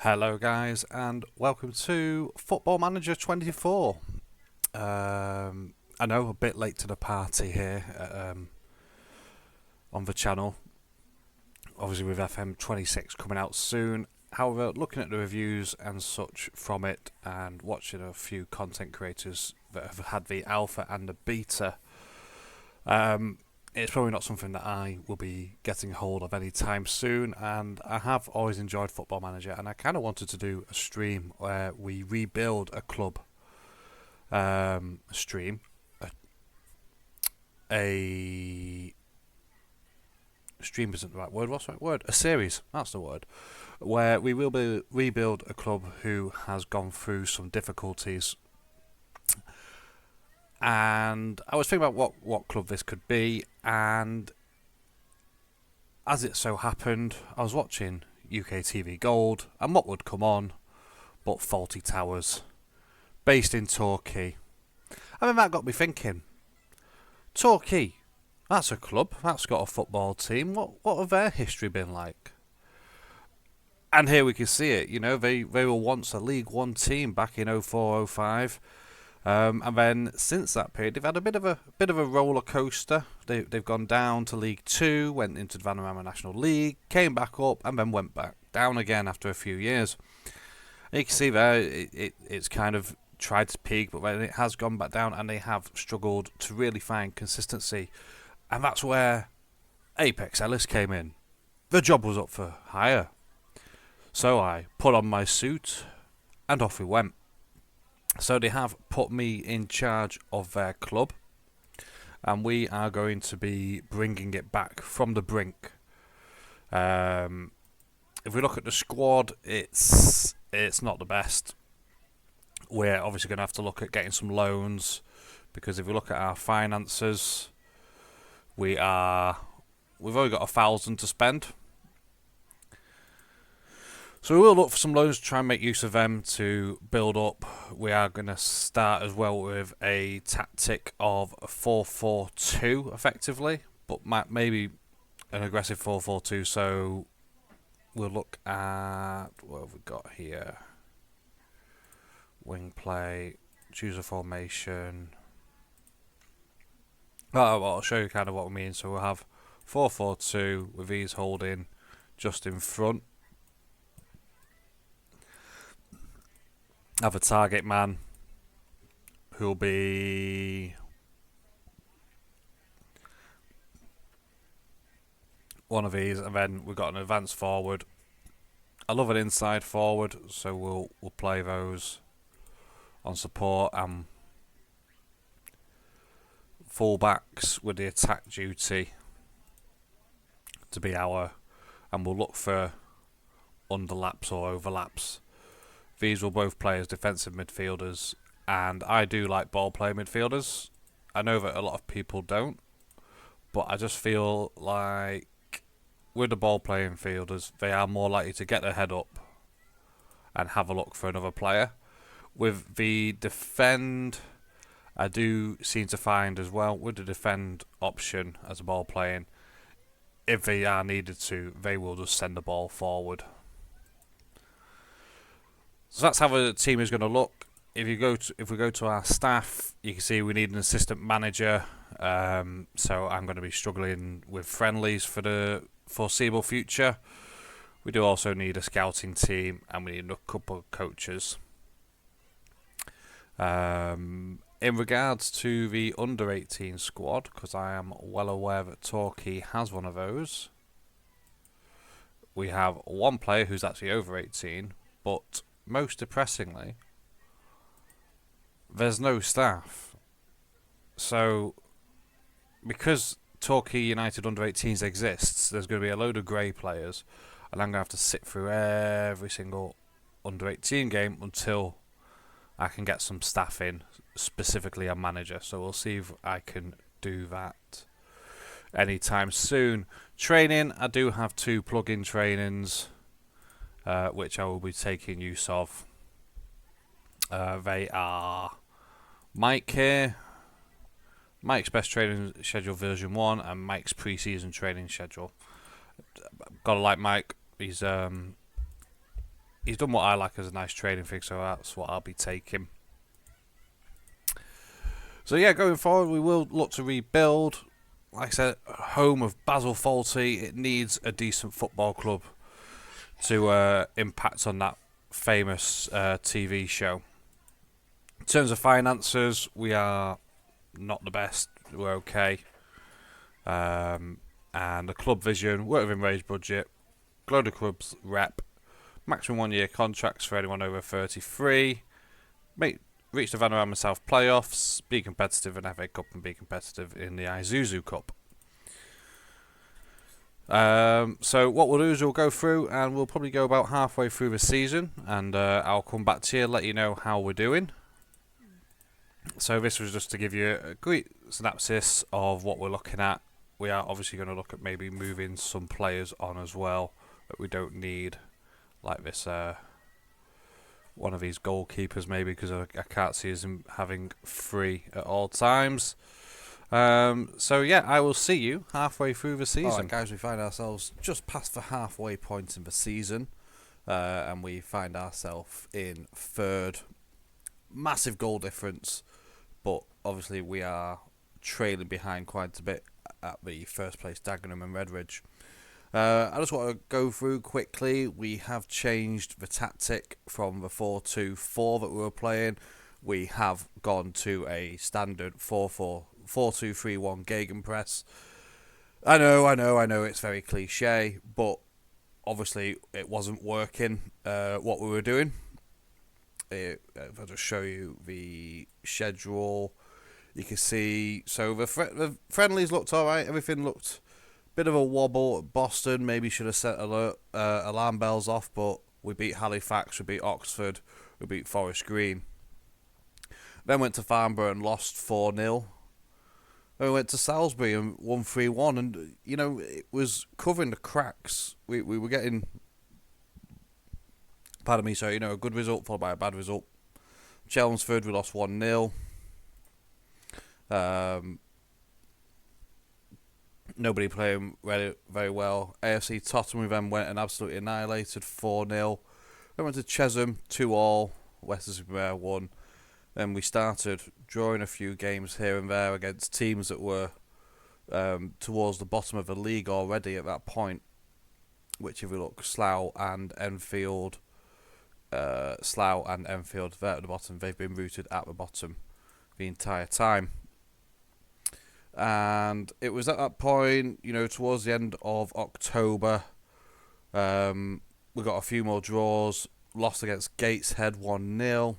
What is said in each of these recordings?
Hello guys and welcome to Football Manager 24. I know a bit late to the party here on the channel, obviously with FM26 coming out soon. However, looking at the reviews and such from it and watching a few content creators that have had the alpha and the beta, it's probably not something that I will be getting hold of anytime soon, and I have always enjoyed Football Manager, and I kind of wanted to do a stream where we rebuild a club stream, a stream isn't the right word, what's the right word? A series, that's the word, where we will rebuild a club who has gone through some difficulties. And I was thinking about what club this could be, and as it so happened, I was watching UK TV Gold, and what would come on but Faulty Towers, based in Torquay. I mean, that got me thinking, Torquay, that's a club, that's got a football team, what have their history been like? And here we can see it, you know, they were once a League One team back in 04-05. And then since that period, they've had a bit of a roller coaster. They've gone down to League Two, went into the Vanarama National League, came back up, and then went back down again after a few years. And you can see there, it's kind of tried to peak, but then it has gone back down, and they have struggled to really find consistency. And that's where Apex Ellis came in. The job was up for hire, so I put on my suit, and off we went. So they have put me in charge of their club, and we are going to be bringing it back from the brink. If we look at the squad, it's not the best. We're obviously going to have to look at getting some loans, because if we look at our finances, we've only got 1,000 to spend. So we will look for some loans to try and make use of them to build up. We are going to start as well with a tactic of 4-4-2 effectively, but maybe an aggressive 4-4-2. So we'll look at what have we got here. Wing play, choose a formation. Well, I'll show you kind of what we mean. So we'll have 4-4-2 with these holding just in front. Have a target man who'll be one of these, and then we've got an advanced forward. I love an inside forward, so we'll play those on support, and full backs with the attack duty to be and we'll look for underlaps or overlaps. These will both play as defensive midfielders, and I do like ball play midfielders. I know that a lot of people don't, but I just feel like with the ball playing fielders, they are more likely to get their head up and have a look for another player. With the defend, I do seem to find as well, with the defend option as a ball playing, if they are needed to, they will just send the ball forward. So that's how the team is going to look. If we go to our staff, you can see we need an assistant manager. So I'm going to be struggling with friendlies for the foreseeable future. We do also need a scouting team, and we need a couple of coaches. In regards to the under 18 squad, because I am well aware that Torquay has one of those, we have one player who's actually over 18, but most depressingly, there's no staff. So, because Torquay United under 18s exists, there's going to be a load of grey players, and I'm going to have to sit through every single under 18 game until I can get some staff in, specifically a manager. So we'll see if I can do that anytime soon. Training, I do have 2 plug-in trainings, which I will be taking use of. They are Mike here, Mike's best training schedule version 1, and Mike's pre-season training schedule. Gotta like Mike. He's he's done what I like as a nice training thing, so that's what I'll be taking. So yeah, going forward, we will look to rebuild. Like I said, home of Basil Fawlty, it needs a decent football club to impact on that famous TV show. In terms of finances, we are not the best. We're okay. And the club vision, work within range budget, grow the club's rep, maximum 1 year contracts for anyone over 33, reach the Vanarama South playoffs, be competitive in FA Cup and be competitive in the Isuzu Cup. So what we'll do is we'll go through and we'll probably go about halfway through the season, and I'll come back to you, let you know how we're doing. So this was just to give you a quick synopsis of what we're looking at. We are obviously going to look at maybe moving some players on as well that we don't need, like this one of these goalkeepers maybe, because I can't see us having 3 at all times. So yeah, I will see you halfway through the season. Alright guys, we find ourselves just past the halfway point in the season, and we find ourselves in 3rd. Massive goal difference, but obviously we are trailing behind quite a bit at the first place Dagenham and Redbridge. I just want to go through quickly. We have changed the tactic from the 4-2-4 that we were playing. We have gone to a standard 4-2-3-1 gegenpress. I know, it's very cliche, but obviously it wasn't working what we were doing. If I just show you the schedule, you can see, so the friendlies looked alright, everything looked bit of a wobble at Boston, maybe should have set alarm bells off, but we beat Halifax, we beat Oxford, we beat Forest Green. Then went to Farnborough and lost 4-0. Then we went to Salisbury and won 3-1, and you know, it was covering the cracks. We were getting, pardon me, so you know, a good result followed by a bad result. Chelmsford, we lost 1-0. Nobody playing very well. AFC Tottenham, we then went and absolutely annihilated 4-0. Then went to Chesham 2-2. Western won. Then we started drawing a few games here and there against teams that were towards the bottom of the league already at that point. Which, if we look, Slough and Enfield, they're at the bottom. They've been rooted at the bottom the entire time. And it was at that point, you know, towards the end of October, we got a few more draws, lost against Gateshead 1-0.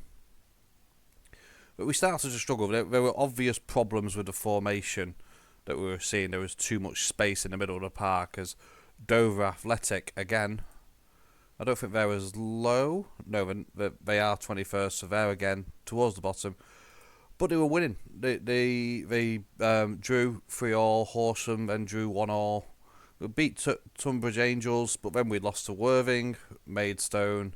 But we started to struggle. There were obvious problems with the formation that we were seeing. There was too much space in the middle of the park, as Dover Athletic, again, I don't think they're as low. No, they are 21st, so they're again towards the bottom. But they were winning. They drew 3-3, Horsham, then drew 1-1. We beat Tunbridge Angels, but then we lost to Worthing, Maidstone.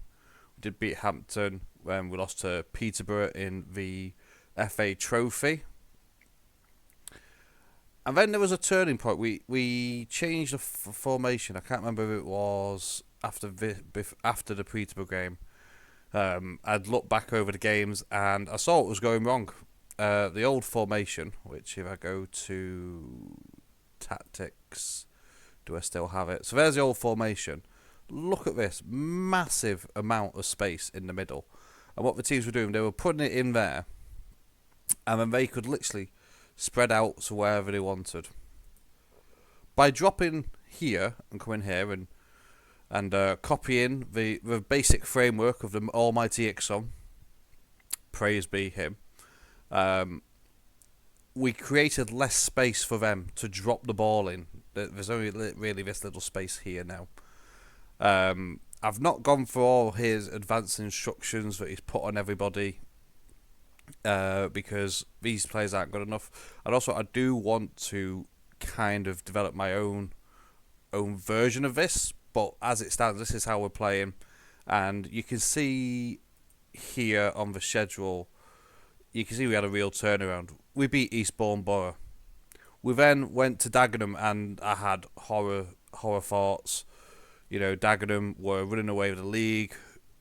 We did beat Hampton, when we lost to Peterborough in the FA Trophy. And then there was a turning point. We changed the formation. I can't remember if it was after the Peterborough game. I'd looked back over the games and I saw what was going wrong. The old formation, which if I go to tactics, do I still have it? So there's the old formation. Look at this massive amount of space in the middle. And what the teams were doing, they were putting it in there, and then they could literally spread out to wherever they wanted. By dropping here and coming here and copying the basic framework of the almighty Ixon, praise be him, we created less space for them to drop the ball in. There's only really this little space here now. I've not gone for all his advanced instructions that he's put on everybody, because these players aren't good enough. And also, I do want to kind of develop my own version of this. But as it stands, this is how we're playing. And you can see here on the schedule, you can see we had a real turnaround. We beat Eastbourne Borough. We then went to Dagenham, and I had horror thoughts. You know, Dagenham were running away with the league.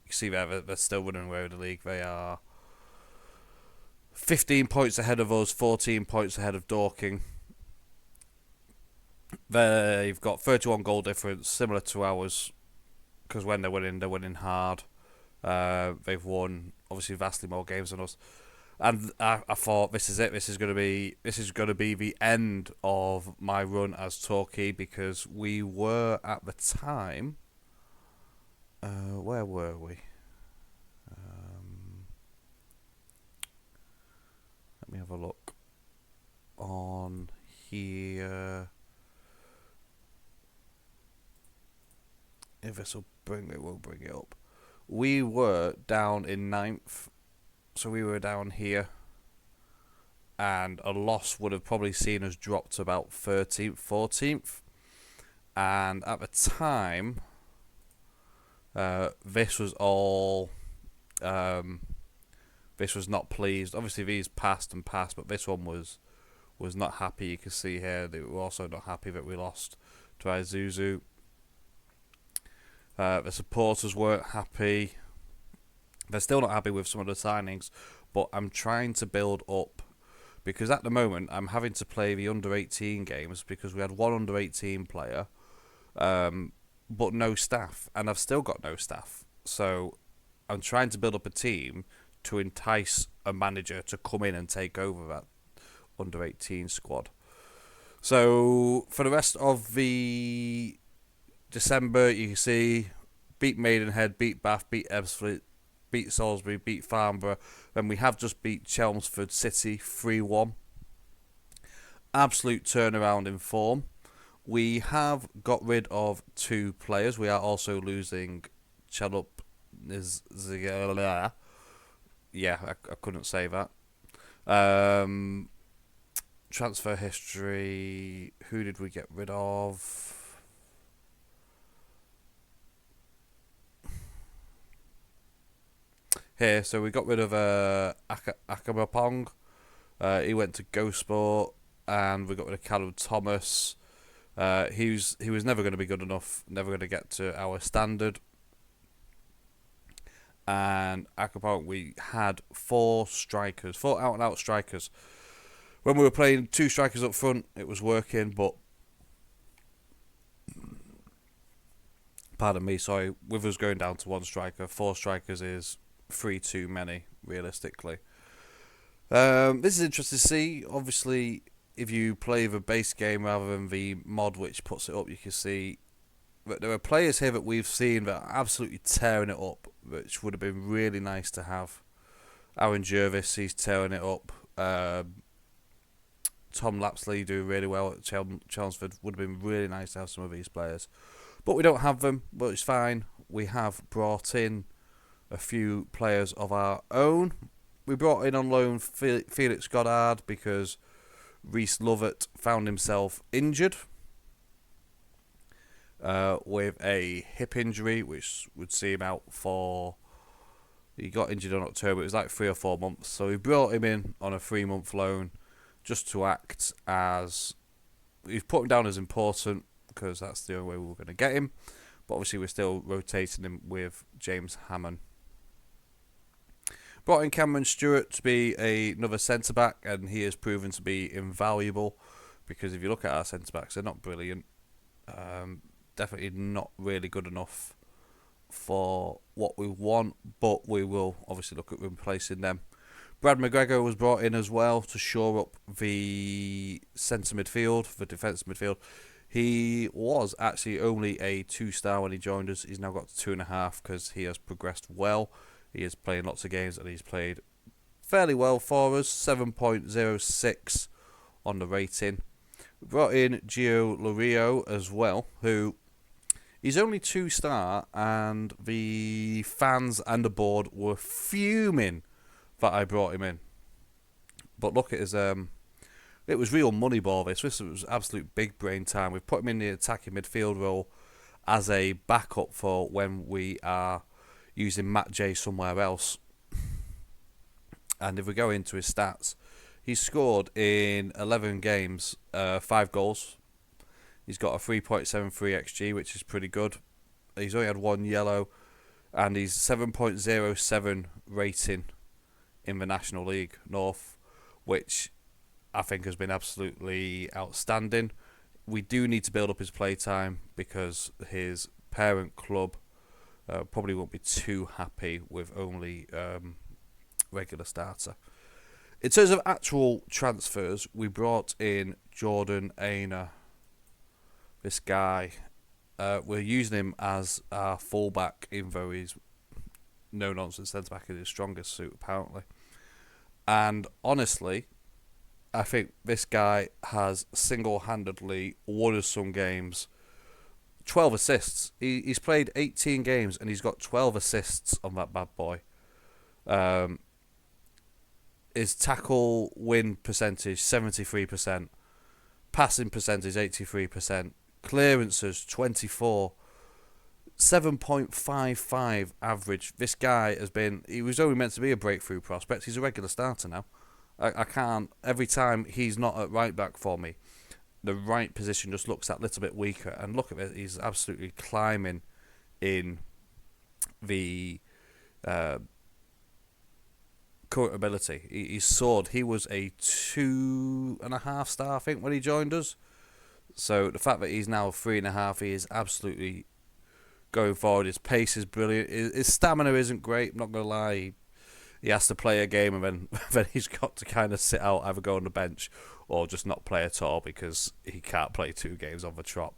You see they're still running away with the league. They are 15 points ahead of us, 14 points ahead of Dorking. They've got 31 goal difference, similar to ours, because when they're winning hard. They've won obviously vastly more games than us, and I thought this is it. This is going to be the end of my run as Torquay, because we were at the time. Where were we? Let me have a look on here. If this will bring it, we'll bring it up. We were down in 9th, so we were down here, and a loss would have probably seen us drop to about 13th, 14th. And at the time, this was all. This was not pleased. Obviously, these passed, but this one was not happy. You can see here they were also not happy that we lost to Isuzu. The supporters weren't happy. They're still not happy with some of the signings, but I'm trying to build up, because at the moment I'm having to play the under-18 games because we had one under-18 player, but no staff, and I've still got no staff. So I'm trying to build up a team to entice a manager to come in and take over that under-18 squad. So for the rest of the December, you can see beat Maidenhead, beat Bath, beat Ebbsfleet, beat Salisbury, beat Farnborough. Then we have just beat Chelmsford City 3-1. Absolute turnaround in form. We have got rid of 2 players. We are also losing Chelup. Yeah, I couldn't say that. Transfer history. Who did we get rid of? Here, so we got rid of Akamapong. He went to Go Sport, and we got rid of Callum Thomas. He was never going to be good enough, never going to get to our standard. And Akamapong, we had 4 out-and-out strikers. When we were playing 2 strikers up front, it was working, but pardon me, sorry, with us going down to 1 striker, 4 strikers is 3 too many, realistically. This is interesting to see. Obviously, if you play the base game rather than the mod which puts it up, you can see that there are players here that we've seen that are absolutely tearing it up, which would have been really nice to have. Aaron Jervis, he's tearing it up. Tom Lapsley doing really well at Chelmsford. Would have been really nice to have some of these players. But we don't have them, but it's fine. We have brought in a few players of our own. We brought in on loan Felix Goddard because Reece Lovett found himself injured with a hip injury, which would see him out for... He got injured in October. It was like 3 or 4 months. So we brought him in on a 3-month loan just to act as... We've put him down as important because that's the only way we were going to get him. But obviously we're still rotating him with James Hammond. Brought in Cameron Stewart to be another centre-back, and he has proven to be invaluable because if you look at our centre-backs, they're not brilliant. Definitely not really good enough for what we want, but we will obviously look at replacing them. Brad McGregor was brought in as well to shore up the centre midfield, the defensive midfield. He was actually only a 2-star when he joined us. He's now got 2.5 because he has progressed well. He is playing lots of games and he's played fairly well for us. 7.06 on the rating. We brought in Gio Lorio as well, who he's only 2-star, and the fans and the board were fuming that I brought him in. But look at his it was real money ball. This was absolute big brain time. We've put him in the attacking midfield role as a backup for when we are using Matt J somewhere else. And if we go into his stats, he's scored in 11 games, 5 goals. He's got a 3.73 XG, which is pretty good. He's only had 1 yellow. and he's 7.07 rating in the National League North, which I think has been absolutely outstanding. We do need to build up his playtime because his parent club probably won't be too happy with only regular starter. In terms of actual transfers, we brought in Jordan Aina. This guy, we're using him as our fullback, even though he's no-nonsense centre-back in his strongest suit, apparently. And honestly, I think this guy has single-handedly won us some games. 12 assists. He's played 18 games and he's got 12 assists on that bad boy. His tackle win percentage 73%, passing percentage 83%, clearances 24, 7.55 average. This guy he was only meant to be a breakthrough prospect. He's a regular starter now. I can't, every time he's not at right back for me, the right position just looks that little bit weaker. And look at it, he's absolutely climbing in the current ability. He's soared. He was a 2.5 star, I think, when he joined us. So the fact that he's now 3.5, he is absolutely going forward. His pace is brilliant. His stamina isn't great, I'm not going to lie. He has to play a game and then he's got to kind of sit out, either go on the bench or just not play at all because he can't play 2 games on the trot.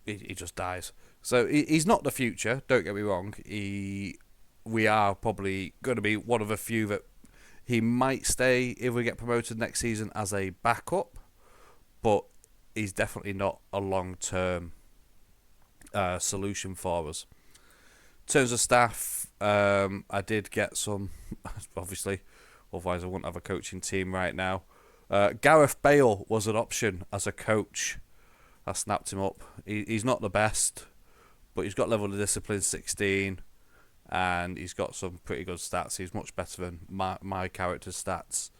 He just dies. So he's not the future, don't get me wrong. We are probably going to be one of a few that he might stay if we get promoted next season as a backup, but he's definitely not a long-term solution for us. In terms of staff, I did get some, obviously, otherwise I wouldn't have a coaching team right now. Gareth Bale was an option as a coach. I snapped him up. He's not the best, but he's got level of discipline 16, and he's got some pretty good stats. He's much better than my character's stats.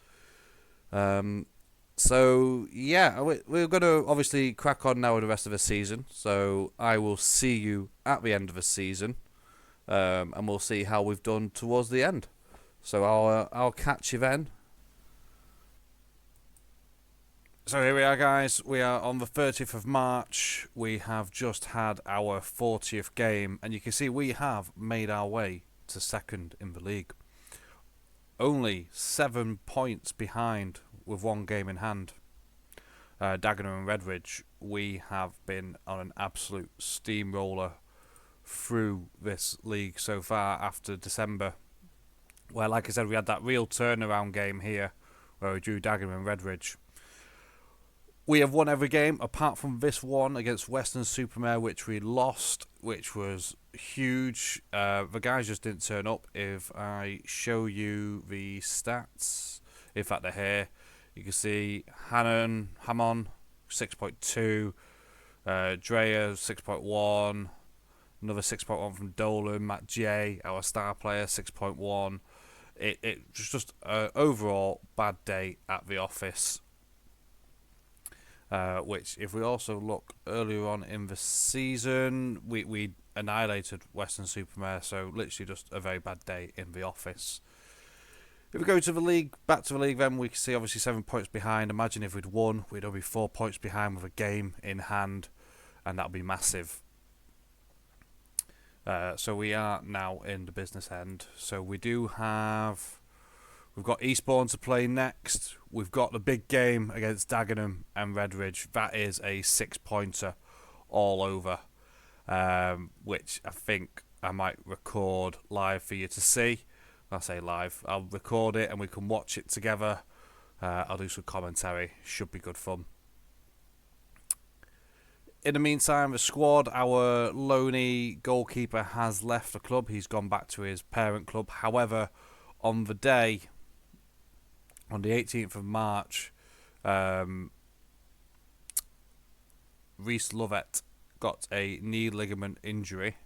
So, yeah, we're going to obviously crack on now with the rest of the season. So I will see you at the end of the season, and we'll see how we've done towards the end. So I'll catch you then. So here we are, guys. We are on the 30th of March. We have just had our 40th game, and you can see we have made our way to second in the league. Only 7 points behind with 1 game in hand. Dagenham and Redbridge, we have been on an absolute steamroller through this league so far after December, where, like I said, we had that real turnaround game here where we drew Dagenham and Redbridge. We have won every game apart from this one against Western-super-Mare, which we lost, which was huge. The guys just didn't turn up. If I show you the stats, in fact they're here, you can see Hamon 6.2, Dreyer 6.1, another 6.1 from Dolan, Matt J, our star player, 6.1. It was just an overall bad day at the office. Which, if we also look earlier on in the season, we annihilated Western-super-Mare, so literally just a very bad day in the office. If we go to the league, back to the league, then we can see obviously 7 points behind. Imagine if we'd won, we'd only be 4 points behind with a game in hand, and that'd be massive. So we are now in the business end. So we do have... We've got Eastbourne to play next. We've got the big game against Dagenham and Redbridge. That is a 6-pointer all over, which I think I might record live for you to see. I say live. I'll record it and we can watch it together. I'll do some commentary. Should be good fun. In the meantime, the squad, our lonely goalkeeper has left the club. He's gone back to his parent club. However, on the day... On the 18th of March, Reese Lovett got a knee ligament injury,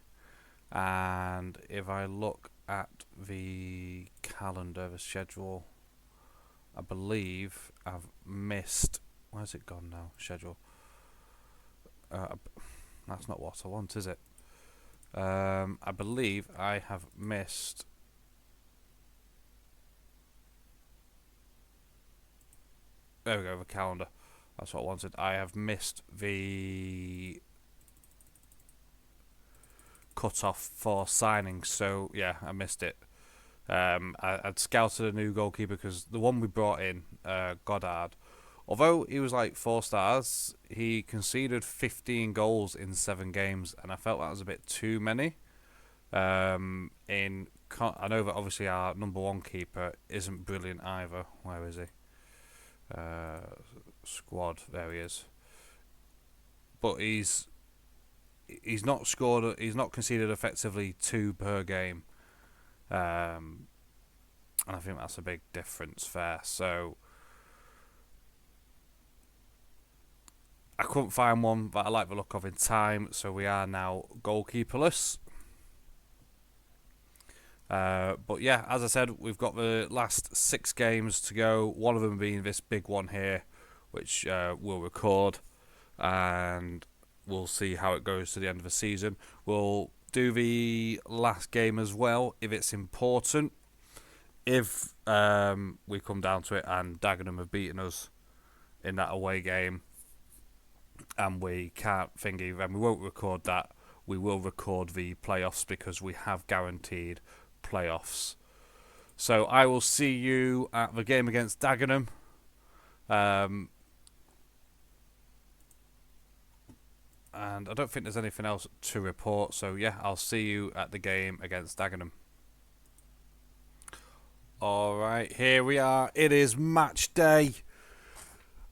and if I look at the calendar, the schedule, I believe I've missed... Where's it gone now? Schedule. That's not what I want, is it? I believe I have missed. There we go, the calendar. That's what I wanted. I have missed the cut-off for signing, so yeah, I missed it. I'd scouted a new goalkeeper because the one we brought in, Goddard, although he was like 4 stars, he conceded 15 goals in 7 games, and I felt that was a bit too many. I know that obviously our number 1 keeper isn't brilliant either. Where is he? Squad, there he is. But he's not scored. He's not conceded effectively 2 per game, and I think that's a big difference there. So I couldn't find one that I like the look of in time, so we are now goalkeeperless. But yeah, as I said, we've got the last 6 games to go, one of them being this big one here, which we'll record, and we'll see how it goes to the end of the season. We'll do the last game as well, if it's important. If we come down to it and Dagenham have beaten us in that away game, and we can't thingy, then we won't record that. We will record the playoffs because we have guaranteed playoffs. So I will see you at the game against Dagenham. And I don't think there's anything else to report. So yeah, I'll see you at the game against Dagenham. Alright, here we are. It is match day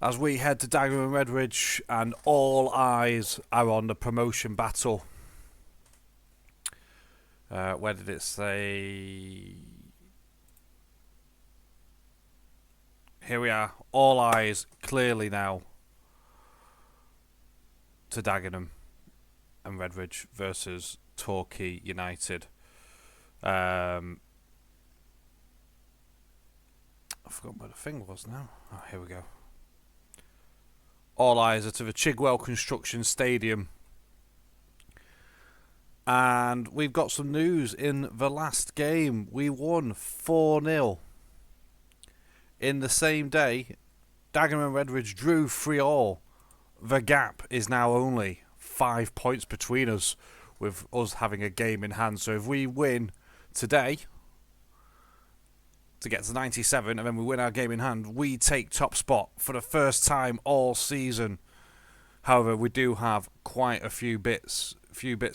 as we head to Dagenham and Redbridge, and all eyes are on the promotion battle. Where did it say? Here we are. All eyes clearly now to Dagenham and Redbridge versus Torquay United. I forgot where the thing was now. Oh, here we go. All eyes are to the Chigwell Construction Stadium. And we've got some news in the last game. We won 4-0. In the same day, Dagenham and Redbridge drew 3-3. The gap is now only 5 points between us, with us having a game in hand. So if we win today to get to 97, and then we win our game in hand, we take top spot for the first time all season. However, we do have quite a few bits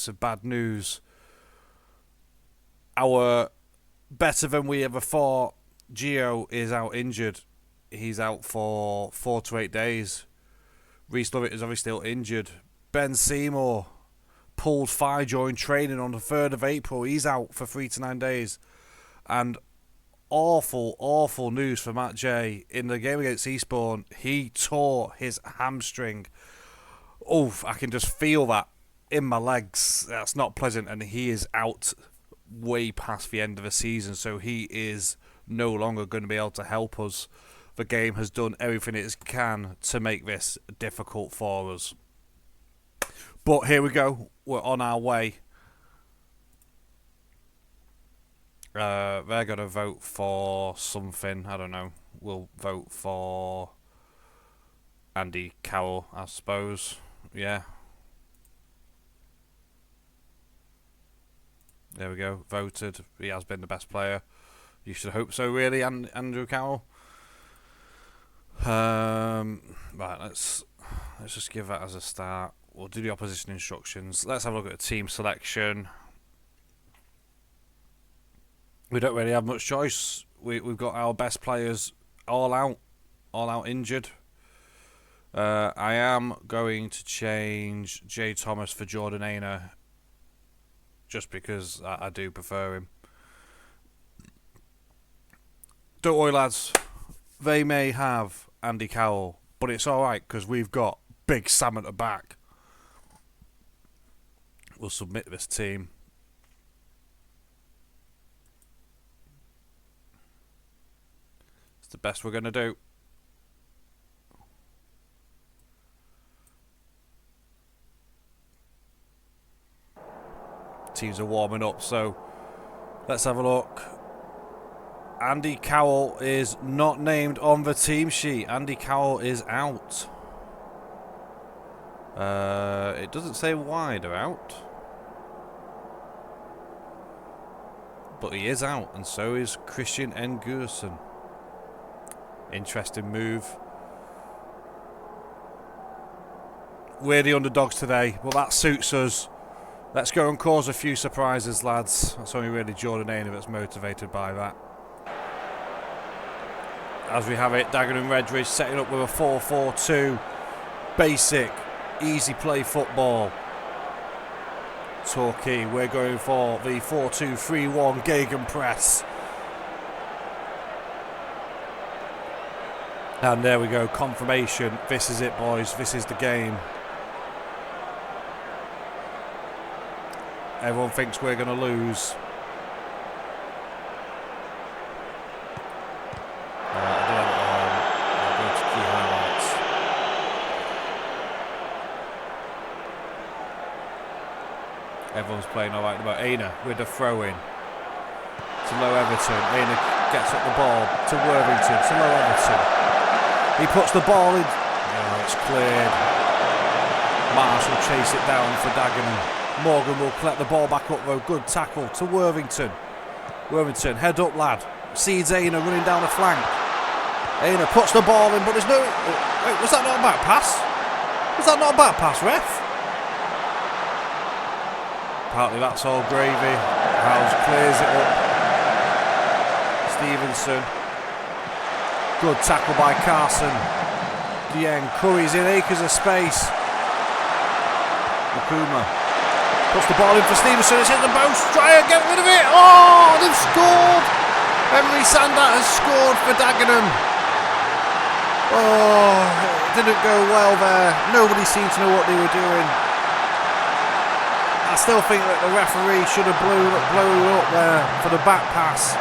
of bad news. Our better than we ever thought Gio is out injured. He's out for 4 to 8 days. Reece Lovett is obviously still injured. Ben Seymour pulled thigh during training on the 3rd of April. He's out for 3 to 9 days. And awful news for Matt J. In the game against Eastbourne, he tore his hamstring. Oof, I can just feel that in my legs. That's not pleasant, and he is out way past the end of the season, so he is no longer going to be able to help us. The game has done everything it can to make this difficult for us. But here we go. We're on our way. They're going to vote for something. I don't know. We'll vote for Andy Carroll, I suppose. Yeah. There we go. Voted. He has been the best player. You should hope so, really, Andrew Carroll. Right, let's just give that as a start. We'll do the opposition instructions. Let's have a look at the team selection. We don't really have much choice. We've got our best players all out injured. I am going to change Jay Thomas for Jordan Aina, just because I do prefer him. Don't worry, lads. They may have Andy Carroll, but it's alright because we've got Big Sam at the back. We'll submit this team. It's the best we're going to do. teams are warming up. So let's have a look. Andy Cowell is not named on the team sheet. Andy Cowell is out. It doesn't say why they're out, but he is out, and so is Christian Nguyen. Interesting move. We're the underdogs today, but that suits us. Let's go and cause a few surprises, lads. That's only really Jordan Aina that's motivated by that. As we have it, Dagenham Redbridge setting up with a 4-4-2. Basic, easy play football. Torquay, we're going for the 4-2-3-1 Gegenpress. And there we go, confirmation. This is it, boys. This is the game. Everyone thinks we're going to lose. I'll go to key highlights. Everyone's playing all right. About Aina with the throw-in to Low Everton. Aina gets up the ball to Worthington, to Low Everton. He puts the ball in. Oh, it's cleared. Marsh will chase it down for Dagenham. Morgan will collect the ball back up though. Good tackle to Worthington. Worthington, head up lad. Sees Aina running down the flank. Aina puts the ball in, but there's no... Wait, was that not a back pass? Was that not a back pass, ref? Apparently that's all gravy. Howes clears it up. Stevenson. Good tackle by Carson. Dieng curries in acres of space. Nakuma puts the ball in for Stevenson. It's hit the post. Try and get rid of it. Oh, they've scored. Emery Sandat has scored for Dagenham. Oh, it didn't go well there. Nobody seemed to know what they were doing. I still think that the referee should have blown up there for the back pass.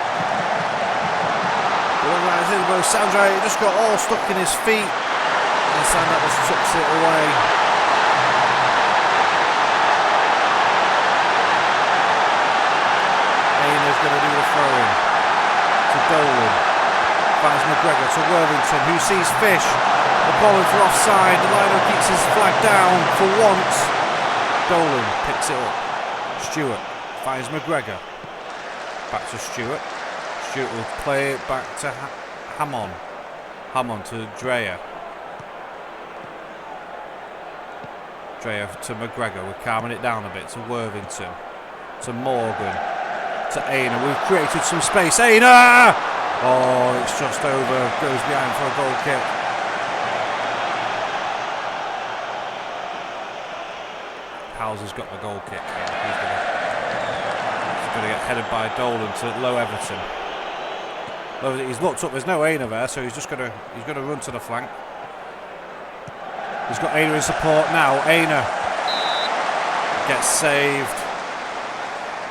Sandra just got all stuck in his feet, and Sandat just tucks it away. Aina's going to do the throw-in to Dolan. Finds McGregor to Worthington, who sees Fish. The ball in for offside. The liner keeps his flag down for once. Dolan picks it up. Stewart finds McGregor. Back to Stewart. Stewart will play it back to Hammond. Hammond to Dreyer. Dreyer to McGregor. We're calming it down a bit to Worthington. To Morgan. To Aina. We've created some space. Aina! Oh, it's just over. Goes behind for a goal kick. Howes has got the goal kick. He's going to get headed by Dolan to Low Everton. He's looked up. There's no Aina there, so he's going to run to the flank. He's got Aina in support now. Aina gets saved.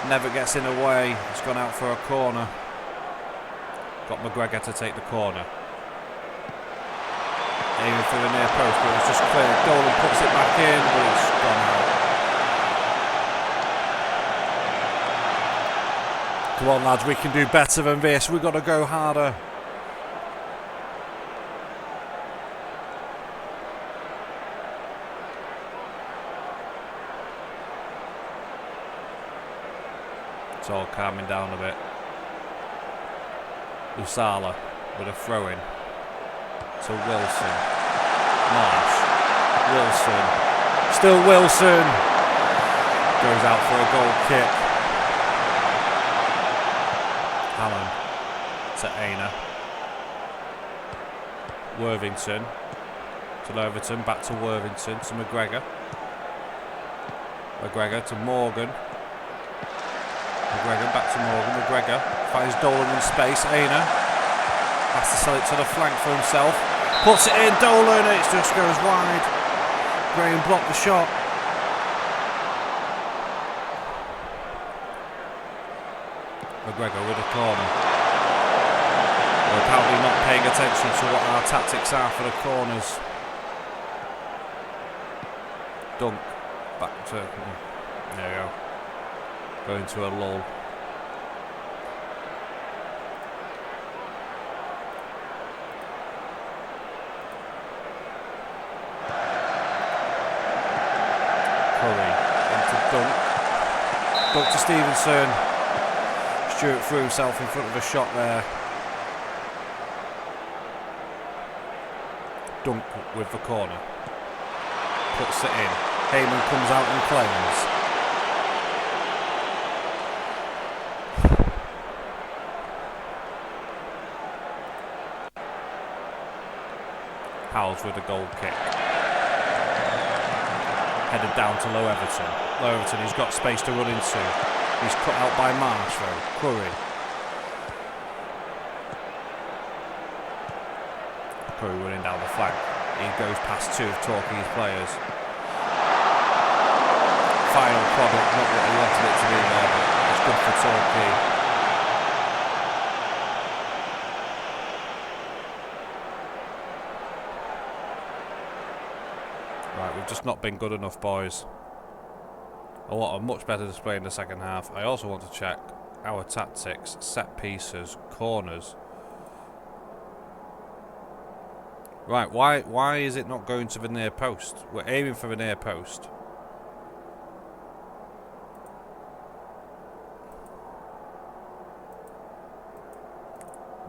Never gets in the way. It's gone out for a corner. Got McGregor to take the corner. Aiming for the near post, but it's just cleared. Dolan puts it back in, but it's gone out. Come on, lads, we can do better than this. We've got to go harder. It's all calming down a bit. Usala with a throw-in to Wilson. Marsh. Wilson. Still Wilson. Goes out for a goal kick. Allen to Aina. Worthington to Overton. Back to Worthington to McGregor. McGregor to Morgan. McGregor back to Morgan. McGregor finds Dolan in space. Aina has to sell it to the flank for himself. Puts it in. Dolan. It just goes wide. Graham blocked the shot. McGregor with a corner. We're apparently not paying attention to what our tactics are for the corners. Dunk back to. There we go. going to a lull. Dunk to Stevenson. Stewart threw himself in front of a shot there. Dunk with the corner. Puts it in. Heyman comes out and claims. Howells with a goal kick. Headed down to Low Everton. Low Everton, he's got space to run into. He's cut out by Marsh though. Curry. Curry running down the flank. He goes past two of Torquay's players. Final product, not what he wanted it to be there, but it's good for Torquay. Right, we've just not been good enough, boys. I want a much better display in the second half. I also want to check our tactics, set pieces, corners. Right, why is it not going to the near post? We're aiming for the near post.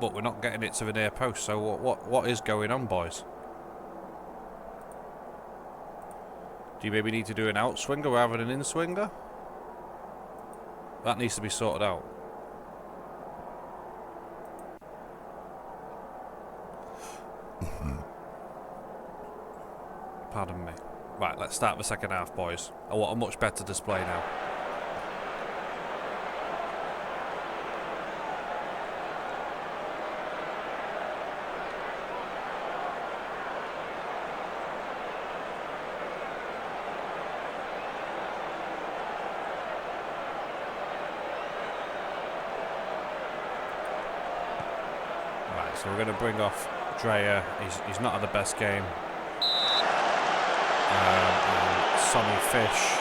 But we're not getting it to the near post, so what is going on, boys? Do you maybe need to do an outswinger rather than an in-swinger? That needs to be sorted out. Pardon me. Right, let's start the second half, boys. I want a much better display now. So we're going to bring off Dreyer. He's not had the best game. And Sonny Fish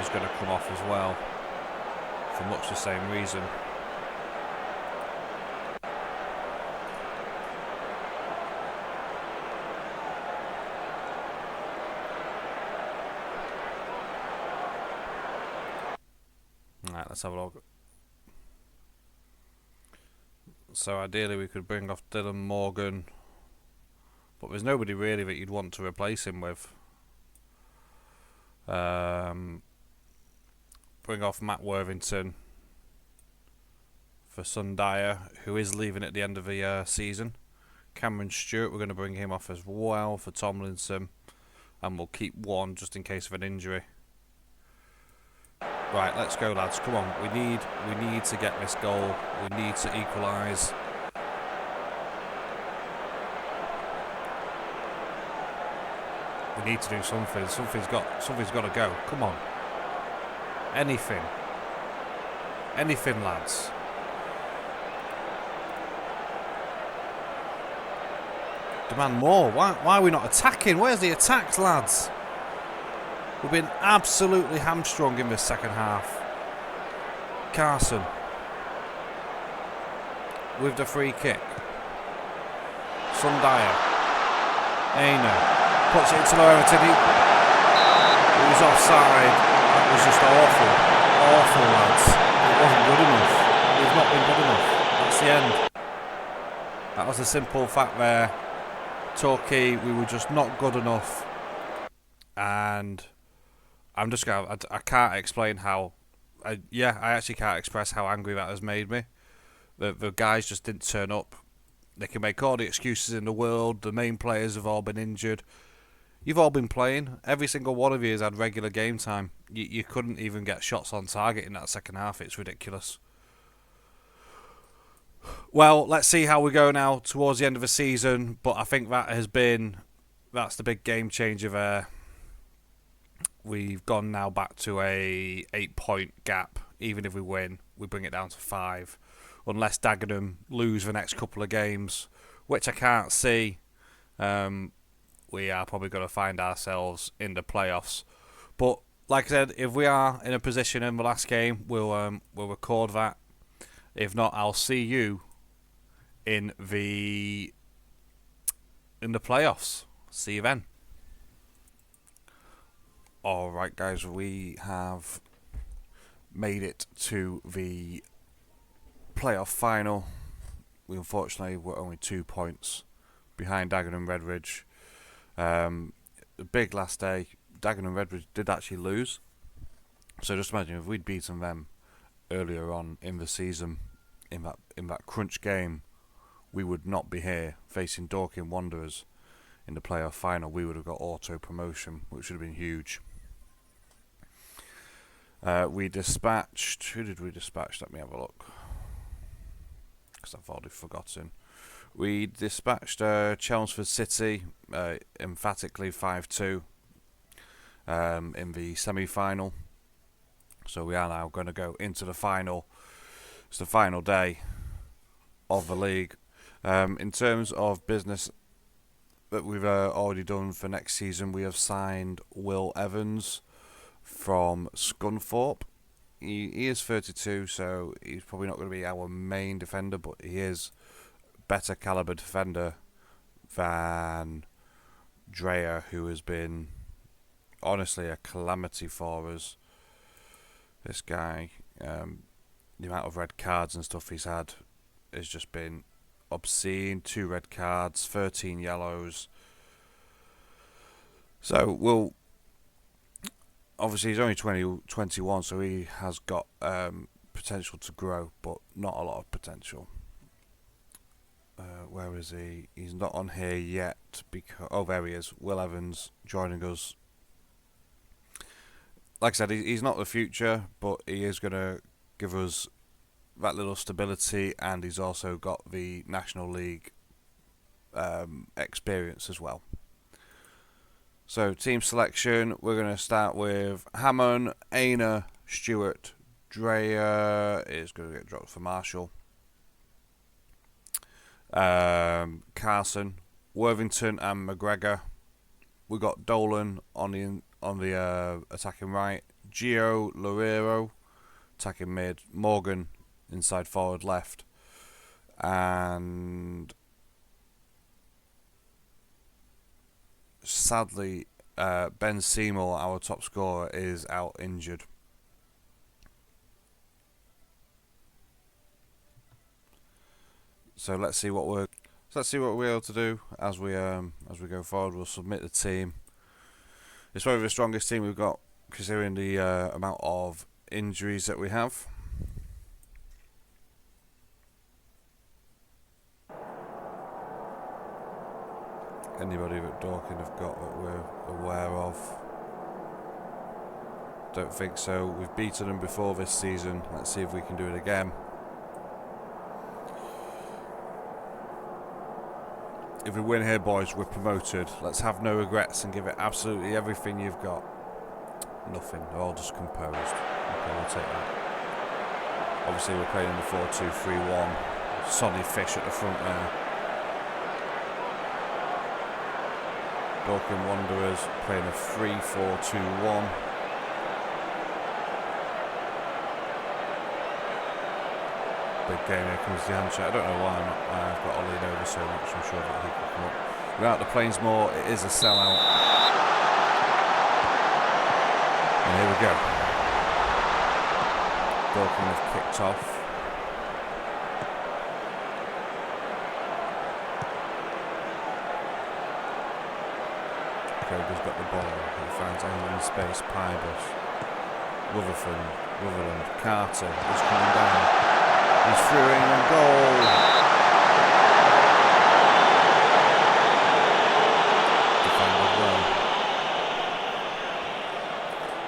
is going to come off as well for much the same reason. Alright, let's have a look. So ideally we could bring off Dylan Morgan, but there's nobody really that you'd want to replace him with. Bring off Matt Worthington for Sundaya, who is leaving at the end of the season. Cameron Stewart, we're going to bring him off as well for Tomlinson, and we'll keep one just in case of an injury. Right, let's go, lads. Come on, we need to get this goal. We need to equalise. We need to do something. Something's got to go. Come on. Anything, lads. Demand more. Why are we not attacking? Where's the attacks, lads? We've been absolutely hamstrung in this second half. Carson with the free kick. Sundaya. Aina puts it into Low Everton. He was offside. That was just awful, lads. It wasn't good enough. We've not been good enough. That's the end. That was the simple fact there. Torquay, we were just not good enough, and I can't explain how. I actually can't express how angry that has made me. The guys just didn't turn up. They can make all the excuses in the world. The main players have all been injured. You've all been playing. Every single one of you has had regular game time. You couldn't even get shots on target in that second half. It's ridiculous. Well, let's see how we go now towards the end of the season. But I think that's the big game changer there. We've gone now back to a 8-point gap. Even if we win, we bring it down to 5. Unless Dagenham lose the next couple of games, which I can't see. We are probably going to find ourselves in the playoffs. But like I said, if we are in a position in the last game, we'll record that. If not, I'll see you in the playoffs. See you then. Alright guys, we have made it to the playoff final. We unfortunately were only 2 points behind Dagenham and Redbridge. The big last day, Dagenham and Redbridge did actually lose. So just imagine if we'd beaten them earlier on in the season, in that crunch game, we would not be here facing Torquay Wanderers in the playoff final. We would have got auto promotion, which would have been huge. We dispatched... Who did we dispatch? Let me have a look, because I've already forgotten. We dispatched Chelmsford City emphatically 5-2 in the semi-final. So we are now going to go into the final. It's the final day of the league. In terms of business that we've already done for next season, we have signed Will Evans from Scunthorpe. He is 32, so he's probably not going to be our main defender, but he is a better calibre defender than Dreyer, who has been honestly a calamity for us. This guy, the amount of red cards and stuff he's had has just been obscene. 2 red cards, 13 yellows. So we'll... Obviously, he's only 21, so he has got potential to grow, but not a lot of potential. Where is he? He's not on here yet. Oh, there he is. Will Evans joining us. Like I said, he's not the future, but he is going to give us that little stability, and he's also got the National League experience as well. So, team selection, we're going to start with Hammond, Aina, Stewart, Dreyer is going to get dropped for Marshall. Carson, Worthington and McGregor. We got Dolan on the attacking right. Gio Loureiro attacking mid. Morgan inside forward left. And sadly, Ben Seymour, our top scorer, is out injured. So let's see what we're able to do as we go forward. We'll submit the team. It's probably the strongest team we've got, considering the amount of injuries that we have. Anybody that Dorking have got that we're aware of? Don't think so. We've beaten them before this season. Let's see if we can do it again. If we win here, boys, we're promoted. Let's have no regrets and give it absolutely everything you've got. Nothing. They're all just composed. Okay, we'll take that. Obviously, we're playing in the 4-2-3-1. Sonny Fish at the front there. Dorking Wanderers playing a 3-4-2-1. Big game, here comes the hand check. I don't know why I've got Ollie over so much. I'm sure that he can come up. We're out the Plainsmore. It is a sellout. And here we go. Dorking have kicked off. Craig's got the ball. He finds anyone in space. Pybus, Rutherford, Carter is coming down. He's through in and goal. Defended well.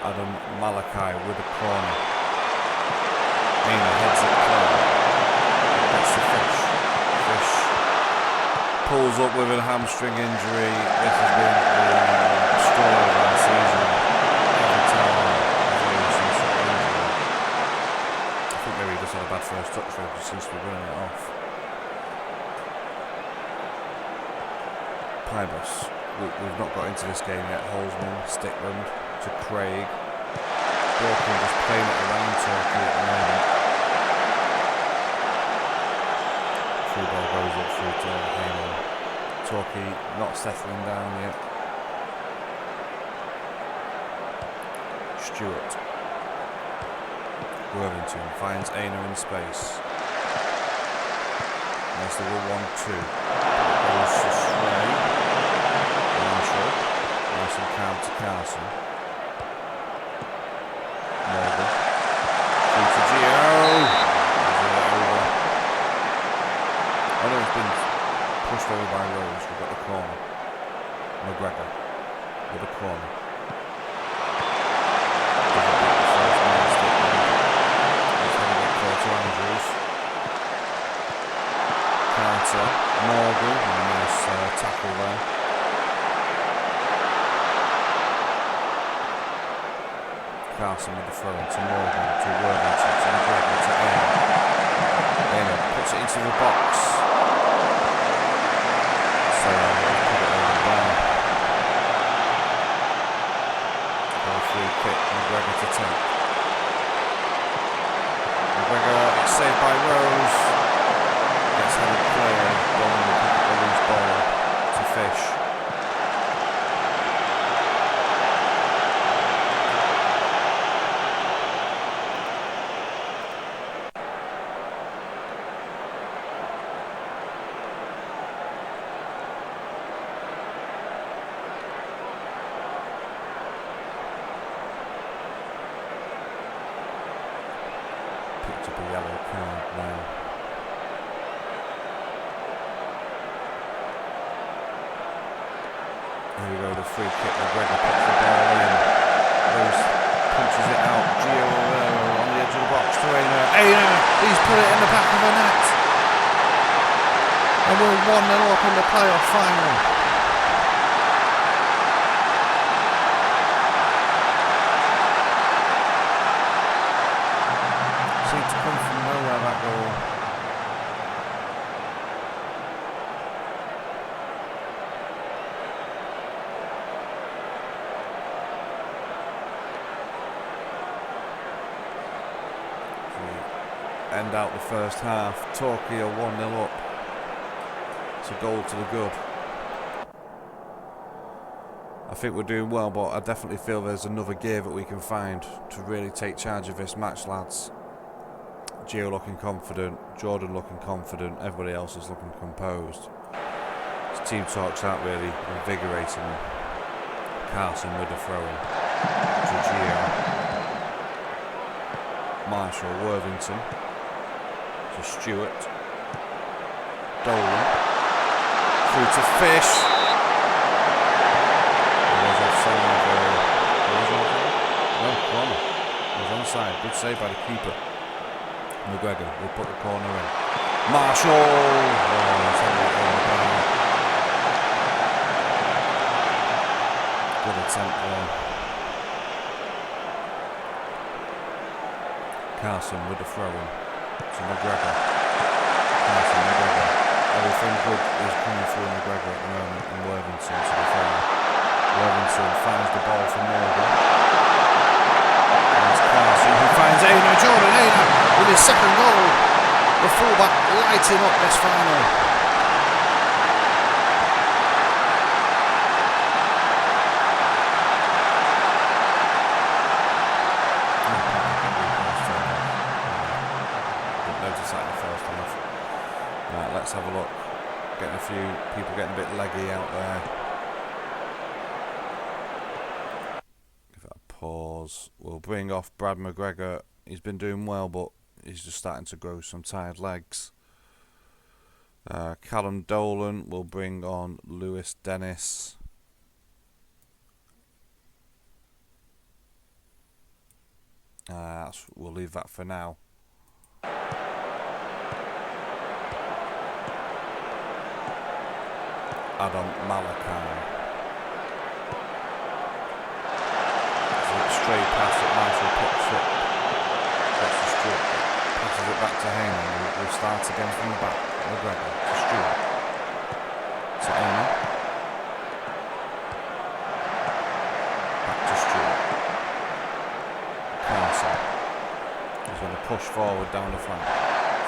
Adam Malachi with a corner. Aina heads it clear. That's the Fish. Pulls up with a hamstring injury. This has been the story of our season. Every time I think maybe he just had a bad first touch there, he seems to be running it off. Pybus, we've not got into this game yet. Holzman, Stickland to Craig. Dorking just playing it around Torquay at the moment. Free ball goes up through to Heyman. Torquay not settling down yet. Stewart. Worthington finds Aina in space. Nice little 1-2. Goes to Stray. Marshall. Nice and calm to Carson. Morgan. Through to Gio. Over. Oh no, it's been pushed over by Rose. We've got the corner. McGregor with the corner. Carter, Morgan, and a nice tackle there. Carson with the throw in to Morgan, to Worthington, to McGregor, to Aina. Aina puts it into the box. So put it over the bar. Got a free kick, McGregor to take. McGregor, it's saved by Rose. Gets headed clear, Dolan will pick up the loose ball to Fish. Picked up a yellow card now. Here we go, the free kick. McGregor puts the ball in. Rose punches it out. Gio on the edge of the box to Aina. Aina! He's put it in the back of the net. And we're 1-0 up in the playoff final. Seemed to come from nowhere, that goal. End out the first half. Torquay are 1-0 up. It's a goal to the good. I think we're doing well, but I definitely feel there's another gear that we can find to really take charge of this match, lads. Gio looking confident, Jordan looking confident, everybody else is looking composed. His team talks out really invigorating. Carson with the throw-in to Gio. Marshall, Worthington to Stewart. Dolan through to Fish. It was offside. No, corner. It was onside. Good save by the keeper. McGregor will put the corner in. Marshall. Good attempt there. Carson with the throw-in to McGregor. Carson, McGregor. Everything good is coming through McGregor at the moment, and Worthington to be fair. Worthington finds the ball for Morgan. There's Carson who finds Aina. Jordan Aina with his second goal. The fullback lighting up this final. Right, let's have a look. Getting a few people getting a bit leggy out there. Give that a pause. We'll bring off Brad McGregor. He's been doing well, but he's just starting to grow some tired legs. Callum Dolan will bring on Lewis Dennis. We'll leave that for now. Adam Malachi. Straight pass that Marshall picks up. That's the Stewart. Passes it back to Heyman. We'll start again from the back. McGregor to Stewart. To Aina. Back to Stewart. going to push forward down the flank.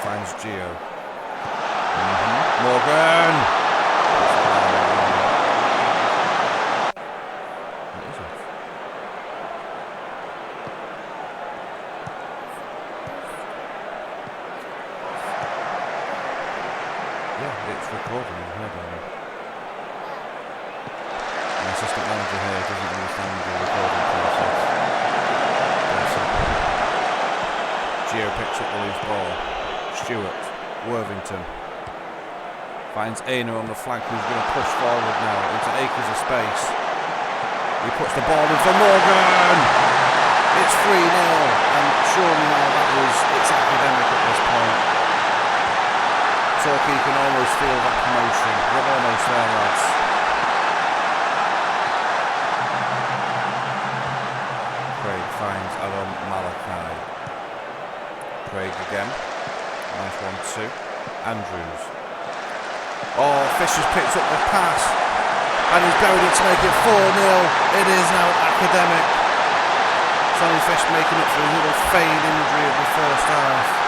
Finds Gio. Morgan! What is it? Yeah, it's recording in here, darling. The assistant manager here doesn't understand the recording process. Gio picks up the loose ball. Stewart, Worthington. Finds Aina on the flank, who's going to push forward now into acres of space. He puts the ball in for Morgan! It's 3-0, and surely now it's academic at this point. Torquay can almost feel that promotion. We're almost there, lads. Craig finds Adam Malachi. Craig again. Nice 1-2. Andrews. Oh, Fisher's picked up the pass. And he's buried it to make it 4-0. It is now academic. Sonny Fish making up for his little feigned injury of the first half.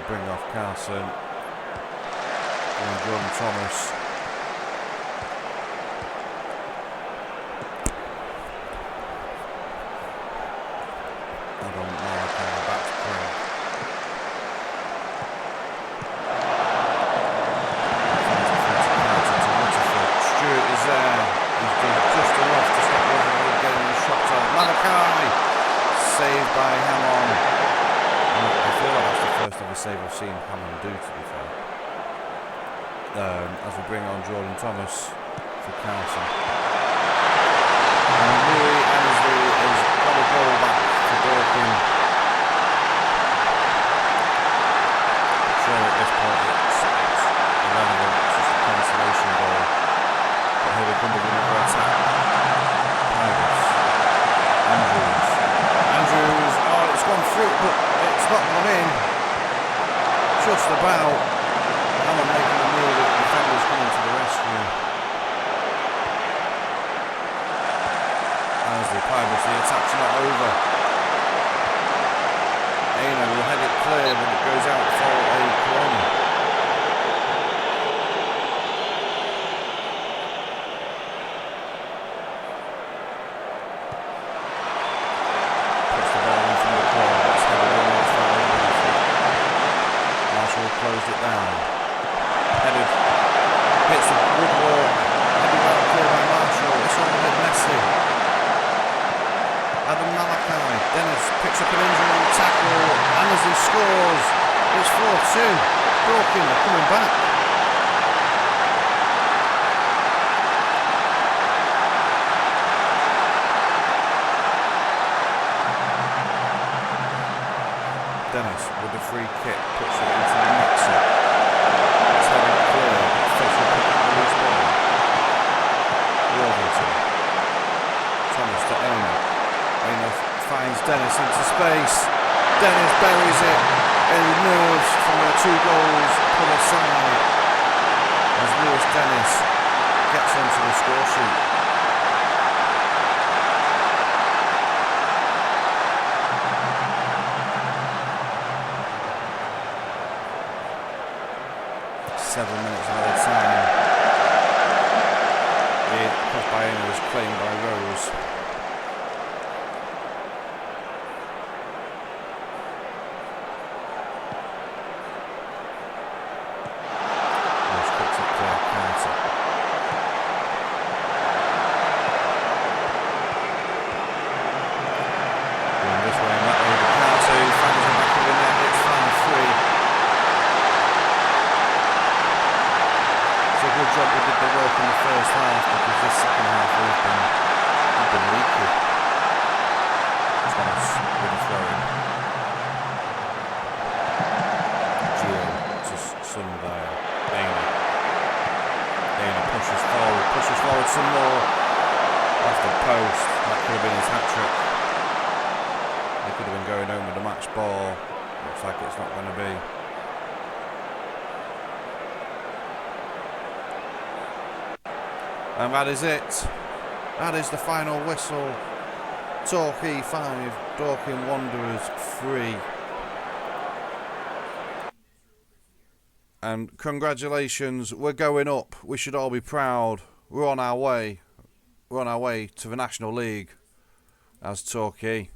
Bring off Carson and Jordan Thomas. Adam Malachi back to Craig. Stewart is there. He's done just enough to stop Liverpool getting the shot on. Malachi saved by Hammond. I feel like that's the first ever save I've seen Hammond do, to be fair. As we bring on Jordan Thomas for Carson. And Louis Annesley has got a goal back to Dorkin. Sure, at this point it's irrelevant, it's just a consolation goal. But here we come with another attack. Pybus. Andrews, oh, it's gone through, but it's not gone in. Just about. Alan making a move, the defenders coming to the rescue. Annesley, Pybus, the attack's not over. Aina will head it clear, but it goes out for a corner. Closed it down. Headed. Hits the woodwork. Headed out clear by Marshall. It's all a bit messy. Adam Malachi. Dennis picks up an injury on the tackle. Annesley scores. It's 4-2. Dorkin are coming back. Dennis with the free kick puts it into the mixer. It's headed clear, but Fish will pick up the loose ball. Worthington. Thomas to Aina. Aina finds Dennis into space. Dennis buries it. And nerves from their 2 goals pull aside as Lewis Dennis gets onto the score sheet. Was claimed by Rose. Rose puts it clear, Carter. Going this way and that way, but Carter finds the back of the net. It's 5-3. It's a good job we did the work in the first half, because this second half we've been leaky. Thomas with a throw in. Gio to Sunday. Aina pushes forward some more. Off the post. That could have been his hat-trick. He could have been going home with a match ball. Looks like it's not going to be. And that is it. That is the final whistle. Torquay 5, Dorking Wanderers 3. And congratulations, we're going up. We should all be proud. We're on our way. We're on our way to the National League as Torquay.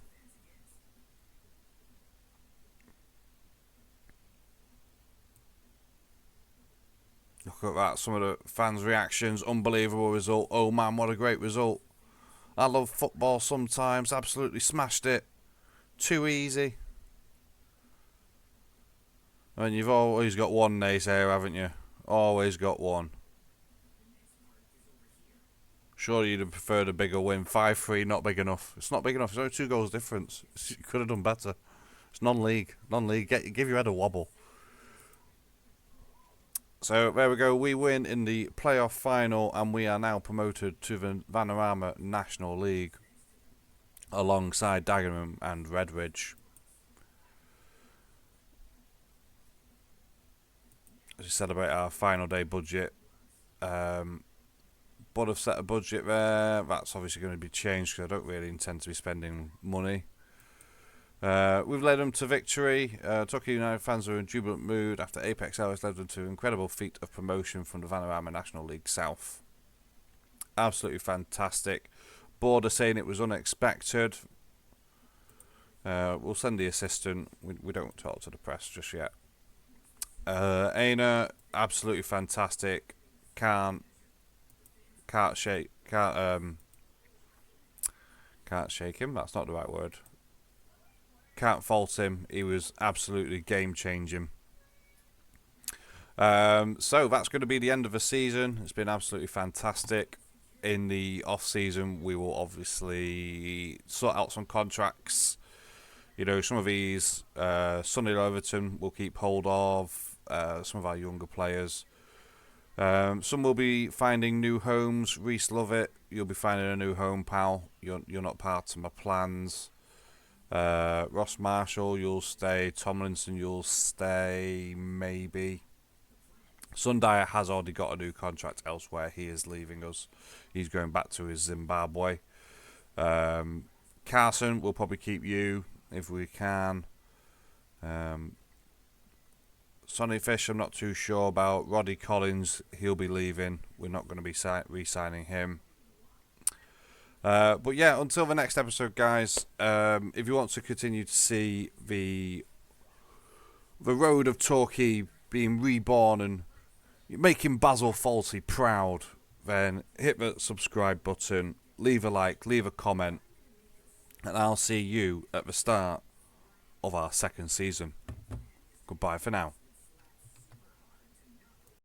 Look at that, some of the fans' reactions. Unbelievable result. Oh man, what a great result. I love football sometimes. Absolutely smashed it. Too easy. I mean, you've always got one naysayer, haven't you? Always got one. Surely you'd have preferred a bigger win. 5-3, not big enough. It's not big enough. It's only 2 goals difference. You could have done better. It's non-league. Non-league. Give your head a wobble. So there we go. We win in the playoff final, and we are now promoted to the Vanarama National League alongside Dagenham and Redbridge. As we celebrate our final day budget, but I've set a budget there. That's obviously going to be changed because I don't really intend to be spending money. We've led them to victory. Torquay United fans are in jubilant mood after Apex Hours led them to an incredible feat of promotion from the Vanarama National League South. Absolutely fantastic. Board are saying it was unexpected. We'll send the assistant. We don't talk to the press just yet. Aina, absolutely fantastic. Can't shake him. That's not the right word. Can't fault him. He was absolutely game changing. So that's going to be the end of the season. It's been absolutely fantastic. In the off season, we will obviously sort out some contracts. You know, some of these Sonny Overton will keep hold of. Some of our younger players. Some will be finding new homes. Reese Lovett, you'll be finding a new home, pal. You're not part of my plans. Ross Marshall, you'll stay. Tomlinson, you'll stay, maybe. Sundaya has already got a new contract elsewhere. He is leaving us. He's going back to his Zimbabwe. Carson, we'll probably keep you if we can. Sonny Fish, I'm not too sure about. Roddy Collins, he'll be leaving. We're not going to be re-signing him. But yeah, until the next episode, guys, if you want to continue to see the road of Torquay being reborn and making Basil Fawlty proud, then hit the subscribe button, leave a like, leave a comment, and I'll see you at the start of our second season. Goodbye for now.